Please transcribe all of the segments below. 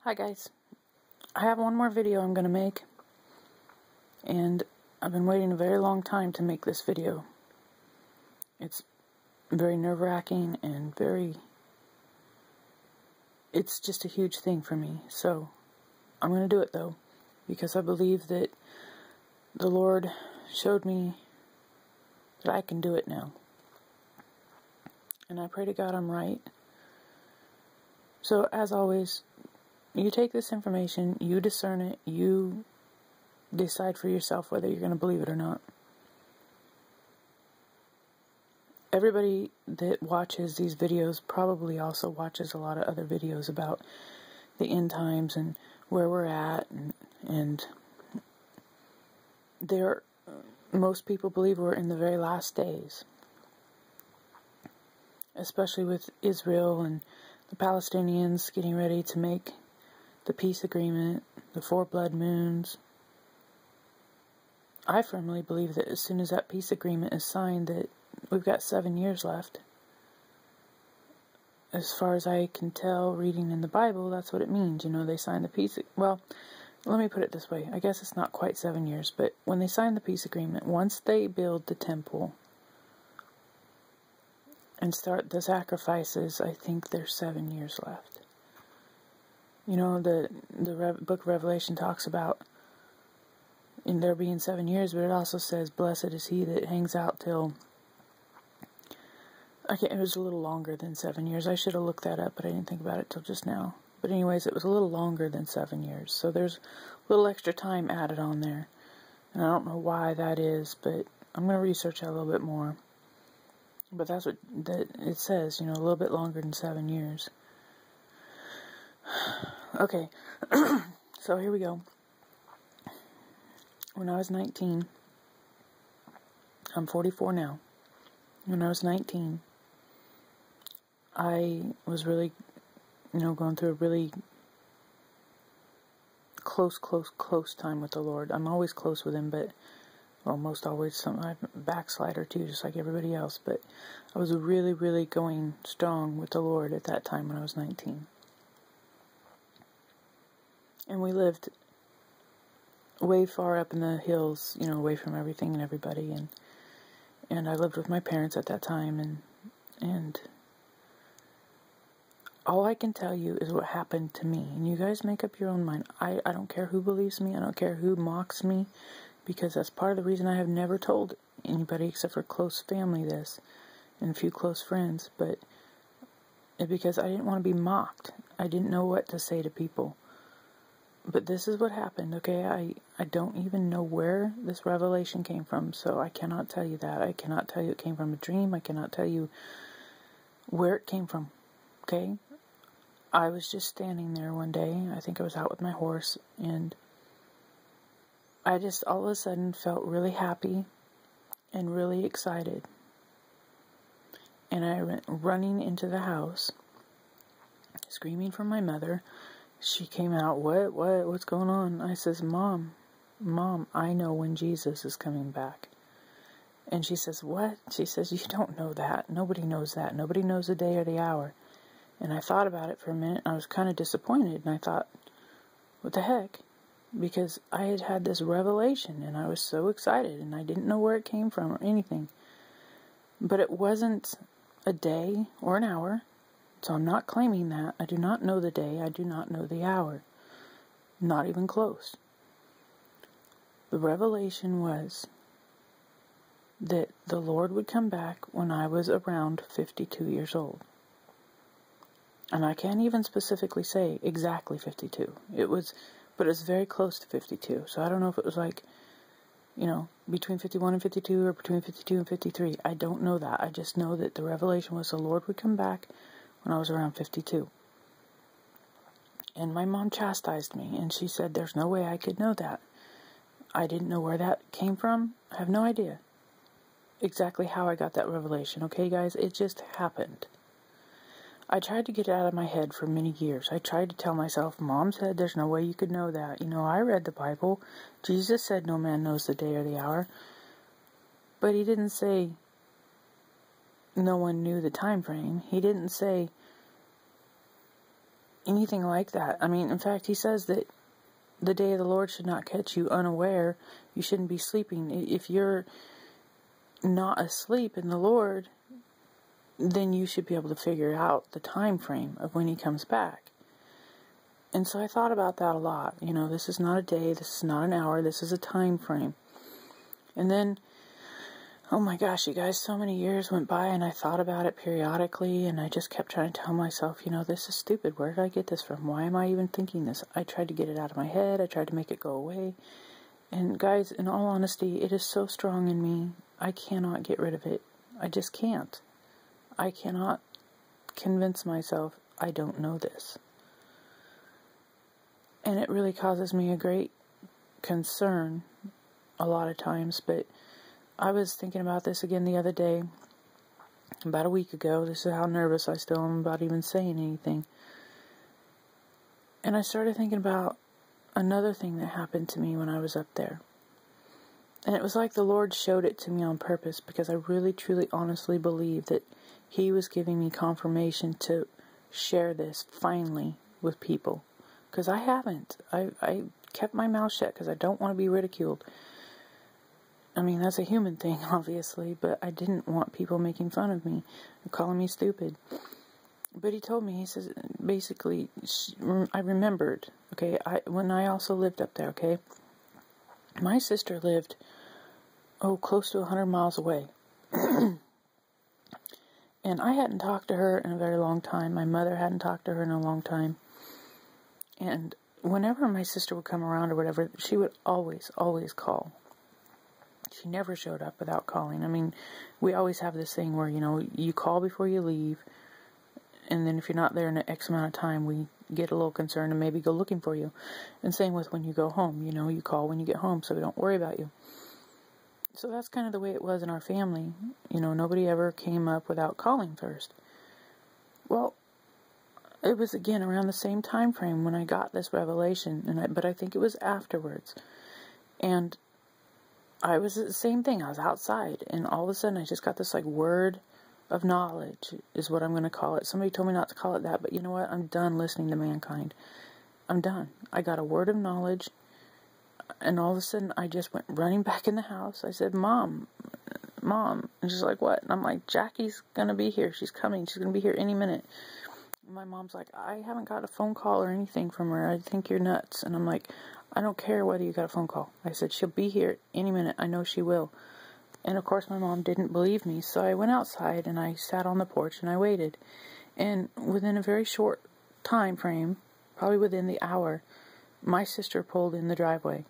Hi guys, I have one more video I'm going to make, and I've been waiting a very long time to make this video. It's very nerve-wracking and it's just a huge thing for me, so I'm going to do it though, because I believe that the Lord showed me that I can do it now. And I pray to God I'm right. So as always, you take this information, you discern it, you decide for yourself whether you're going to believe it or not. Everybody that watches these videos probably also watches a lot of other videos about the end times and where we're at, and most people believe we're in the very last days, especially with Israel and the Palestinians getting ready to make the peace agreement, the 4 blood moons. I firmly believe that as soon as that peace agreement is signed, that we've got 7 years left. As far as I can tell, reading in the Bible, that's what it means. You know, they signed the peace... Well, let me put it this way. I guess it's not quite 7 years, but when they signed the peace agreement, once they build the temple and start the sacrifices, I think there's 7 years left. You know, the book of Revelation talks about in there being 7 years, but it also says, blessed is he that hangs out till... it was a little longer than 7 years. I should have looked that up, but I didn't think about it till just now. But anyways, it was a little longer than 7 years. So there's a little extra time added on there. And I don't know why that is, but I'm going to research that a little bit more. But that's what it says, you know, a little bit longer than 7 years. Okay, so here we go. When I was 19, I'm 44 now. When I was 19, I was really, going through a really close time with the Lord. I'm always close with Him, but, well, most always, I'm a backslider too, just like everybody else, but I was really, really going strong with the Lord at that time when I was 19. And we lived way far up in the hills, away from everything and everybody, and I lived with my parents at that time, and all I can tell you is what happened to me, and you guys make up your own mind. I don't care who believes me, I don't care who mocks me, because that's part of the reason I have never told anybody except for close family this, and a few close friends, but it's because I didn't want to be mocked. I didn't know what to say to people. But this is what happened, okay? I don't even know where this revelation came from, so I cannot tell you that. I cannot tell you it came from a dream. I cannot tell you where it came from, okay? I was just standing there one day. I think I was out with my horse, and I just all of a sudden felt really happy and really excited. And I went running into the house, screaming for my mother. She came out, what's going on? I says, Mom, I know when Jesus is coming back. And she says, what? She says, you don't know that. Nobody knows that. Nobody knows the day or the hour. And I thought about it for a minute. I was kind of disappointed, and I thought, what the heck? Because I had had this revelation, and I was so excited, and I didn't know where it came from or anything. But it wasn't a day or an hour. So I'm not claiming that. I do not know the day. I do not know the hour. Not even close. The revelation was that the Lord would come back when I was around 52 years old. And I can't even specifically say exactly 52. But it was very close to 52. So I don't know if it was like, between 51 and 52 or between 52 and 53. I don't know that. I just know that the revelation was the Lord would come back when I was around 52. And my mom chastised me, and she said there's no way I could know that. I didn't know where that came from. I have no idea exactly how I got that revelation. Okay, guys, it just happened. I tried to get it out of my head for many years. I tried to tell myself, Mom said there's no way you could know that. I read the Bible. Jesus said no man knows the day or the hour. But He didn't say no one knew the time frame. He didn't say anything like that. I mean, in fact, he says that the day of the Lord should not catch you unaware. You shouldn't be sleeping. If you're not asleep in the Lord, then you should be able to figure out the time frame of when he comes back. And so I thought about that a lot. You know, this is not a day, this is not an hour, this is a time frame. And then, oh my gosh, you guys, so many years went by and I thought about it periodically, and I just kept trying to tell myself, you know, this is stupid. Where did I get this from? Why am I even thinking this? I tried to get it out of my head. I tried to make it go away. And guys, in all honesty, it is so strong in me, I cannot get rid of it. I just can't. I cannot convince myself I don't know this. And it really causes me a great concern a lot of times. But I was thinking about this again the other day, about a week ago. This is how nervous I still am about even saying anything. And I started thinking about another thing that happened to me when I was up there. And it was like the Lord showed it to me on purpose, because I really, truly, honestly believe that he was giving me confirmation to share this finally with people. Because I haven't. I kept my mouth shut because I don't want to be ridiculed. I mean, that's a human thing, obviously, but I didn't want people making fun of me and calling me stupid. But he told me, he says, basically, I remembered, okay, when I also lived up there, okay, my sister lived, close to 100 miles away. And I hadn't talked to her in a very long time. My mother hadn't talked to her in a long time. And whenever my sister would come around or whatever, she would always, always call. She never showed up without calling. I mean, we always have this thing where, you know, you call before you leave, and then if you're not there in an X amount of time, we get a little concerned and maybe go looking for you. And same with when you go home, you know, you call when you get home so we don't worry about you. So that's kind of the way it was in our family. You know, nobody ever came up without calling first. Well, it was again around the same time frame when I got this revelation, but I think it was afterwards. And I was the same thing. I was outside, and all of a sudden I just got this like word of knowledge, is what I'm going to call it. Somebody told me not to call it that, but you know what? I'm done listening to mankind. I'm done. I got a word of knowledge, and all of a sudden I just went running back in the house. I said, Mom. And she's like, what? And I'm like, Jackie's going to be here. She's coming. She's going to be here any minute. And my mom's like, I haven't got a phone call or anything from her. I think you're nuts. And I'm like, I don't care whether you got a phone call. I said, she'll be here any minute. I know she will. And of course my mom didn't believe me. So I went outside and I sat on the porch and I waited. And within a very short time frame, probably within the hour, my sister pulled in the driveway.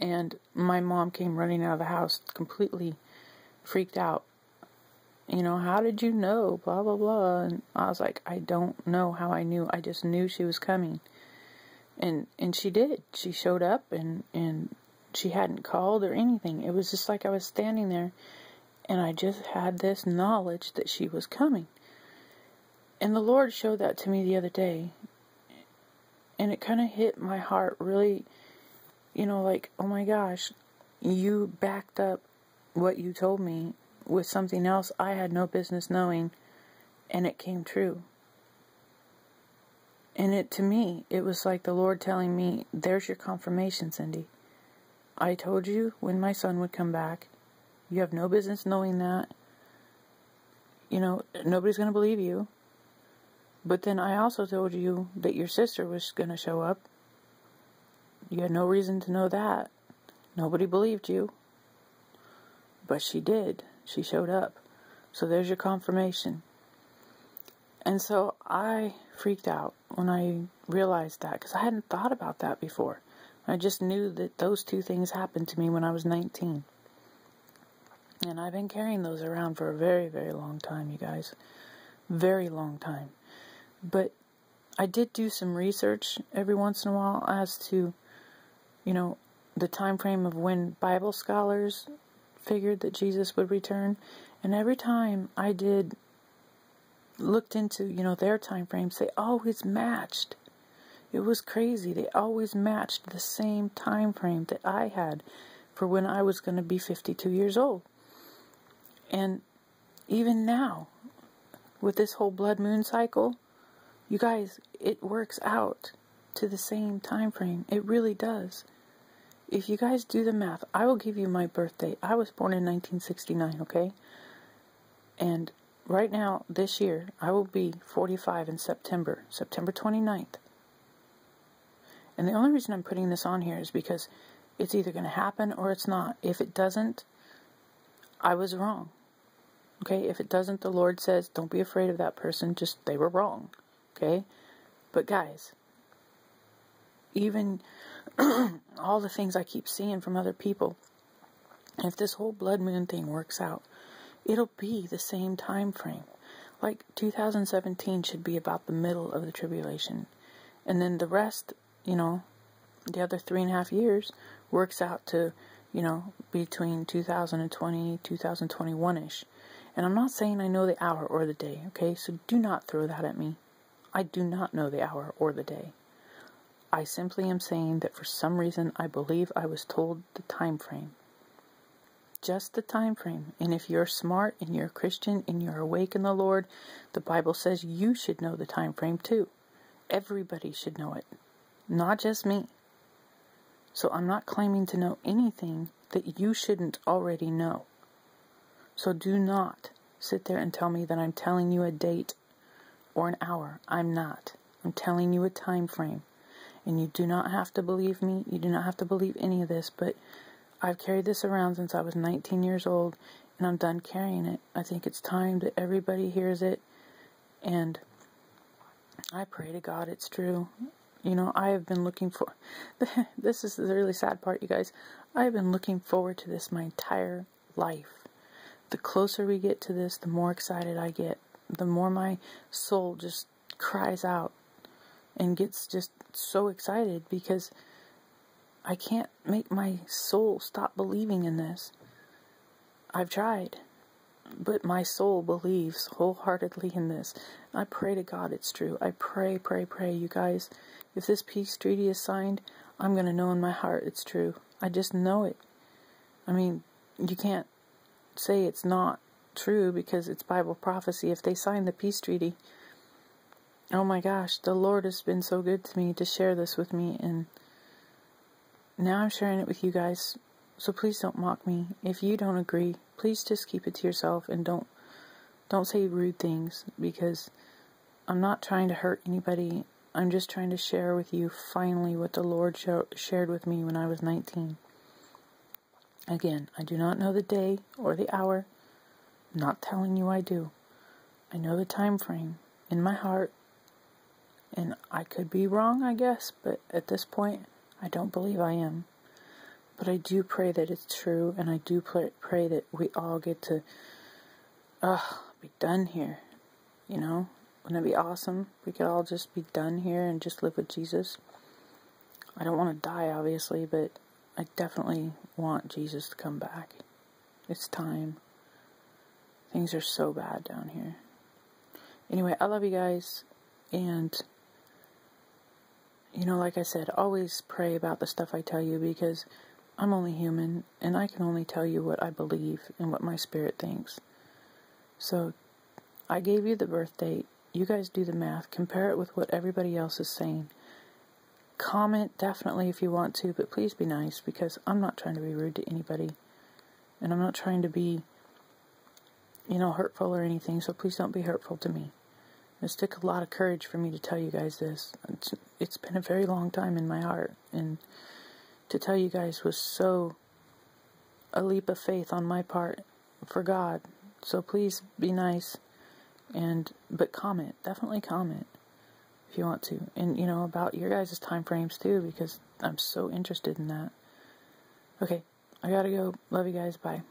And my mom came running out of the house completely freaked out. You know, how did you know? Blah, blah, blah. And I was like, I don't know how I knew. I just knew she was coming. And she did. She showed up and she hadn't called or anything. It was just like I was standing there and I just had this knowledge that she was coming. And the Lord showed that to me the other day. And it kind of hit my heart really, you know, like, oh my gosh, you backed up what you told me with something else I had no business knowing, and it came true. And to me, it was like the Lord telling me, there's your confirmation, Cindy. I told you when my son would come back. You have no business knowing that. You know, nobody's going to believe you. But then I also told you that your sister was going to show up. You had no reason to know that. Nobody believed you. But she did. She showed up. So there's your confirmation. And so I freaked out when I realized that, because I hadn't thought about that before. I just knew that those two things happened to me when I was 19. And I've been carrying those around for a very, very long time, you guys. Very long time. But I did do some research every once in a while as to, you know, the time frame of when Bible scholars figured that Jesus would return. And every time I looked into, you know, their time frames, they always matched. It was crazy. They always matched the same time frame that I had for when I was going to be 52 years old. And even now, with this whole blood moon cycle, You guys, it works out to the same time frame. It really does. If you guys do the math, I will give you my birthday. I was born in 1969, okay? And right now, this year, I will be 45 in September 29th. And the only reason I'm putting this on here is because it's either going to happen or it's not. If it doesn't, I was wrong. Okay? If it doesn't, the Lord says, don't be afraid of that person. Just, they were wrong. Okay? But guys, even all the things I keep seeing from other people, if this whole blood moon thing works out, it'll be the same time frame. Like 2017 should be about the middle of the tribulation. And then the rest, the other 3.5 years works out to, between 2020, 2021-ish. And I'm not saying I know the hour or the day, okay? So do not throw that at me. I do not know the hour or the day. I simply am saying that for some reason I believe I was told the time frame. Just the time frame. And if you're smart and you're a Christian and you're awake in the Lord, the Bible says you should know the time frame too. Everybody should know it. Not just me. So I'm not claiming to know anything that you shouldn't already know. So do not sit there and tell me that I'm telling you a date or an hour. I'm not. I'm telling you a time frame. And you do not have to believe me. You do not have to believe any of this. But I've carried this around since I was 19 years old. And I'm done carrying it. I think it's time that everybody hears it. And I pray to God it's true. I have been looking for... This is the really sad part, you guys. I have been looking forward to this my entire life. The closer we get to this, the more excited I get. The more my soul just cries out and gets just so excited because I can't make my soul stop believing in this. I've tried, but my soul believes wholeheartedly in this. I pray to God it's true. I pray, you guys. If this peace treaty is signed, I'm going to know in my heart it's true. I just know it. I mean, you can't say it's not true because it's Bible prophecy. If they sign the peace treaty, oh my gosh, the Lord has been so good to me to share this with me, and now I'm sharing it with you guys. So please don't mock me. If you don't agree, please just keep it to yourself and don't say rude things, because I'm not trying to hurt anybody. I'm just trying to share with you finally what the Lord shared with me when I was 19. Again, I do not know the day or the hour. I'm not telling you I do. I know the time frame in my heart. And I could be wrong, I guess, but at this point, I don't believe I am. But I do pray that it's true, and I do pray that we all get to be done here. Wouldn't it be awesome? We could all just be done here and just live with Jesus. I don't want to die, obviously, but I definitely want Jesus to come back. It's time. Things are so bad down here. Anyway, I love you guys, and like I said, always pray about the stuff I tell you, because I'm only human, and I can only tell you what I believe and what my spirit thinks. So, I gave you the birth date. You guys do the math. Compare it with what everybody else is saying. Comment definitely if you want to, but please be nice, because I'm not trying to be rude to anybody. And I'm not trying to be, hurtful or anything, so please don't be hurtful to me. It took a lot of courage for me to tell you guys this. It's been a very long time in my heart, and to tell you guys was so a leap of faith on my part for God. So please be nice, but comment, definitely comment if you want to, and about your guys' time frames too, because I'm so interested in that. Okay, I gotta go. Love you guys. Bye.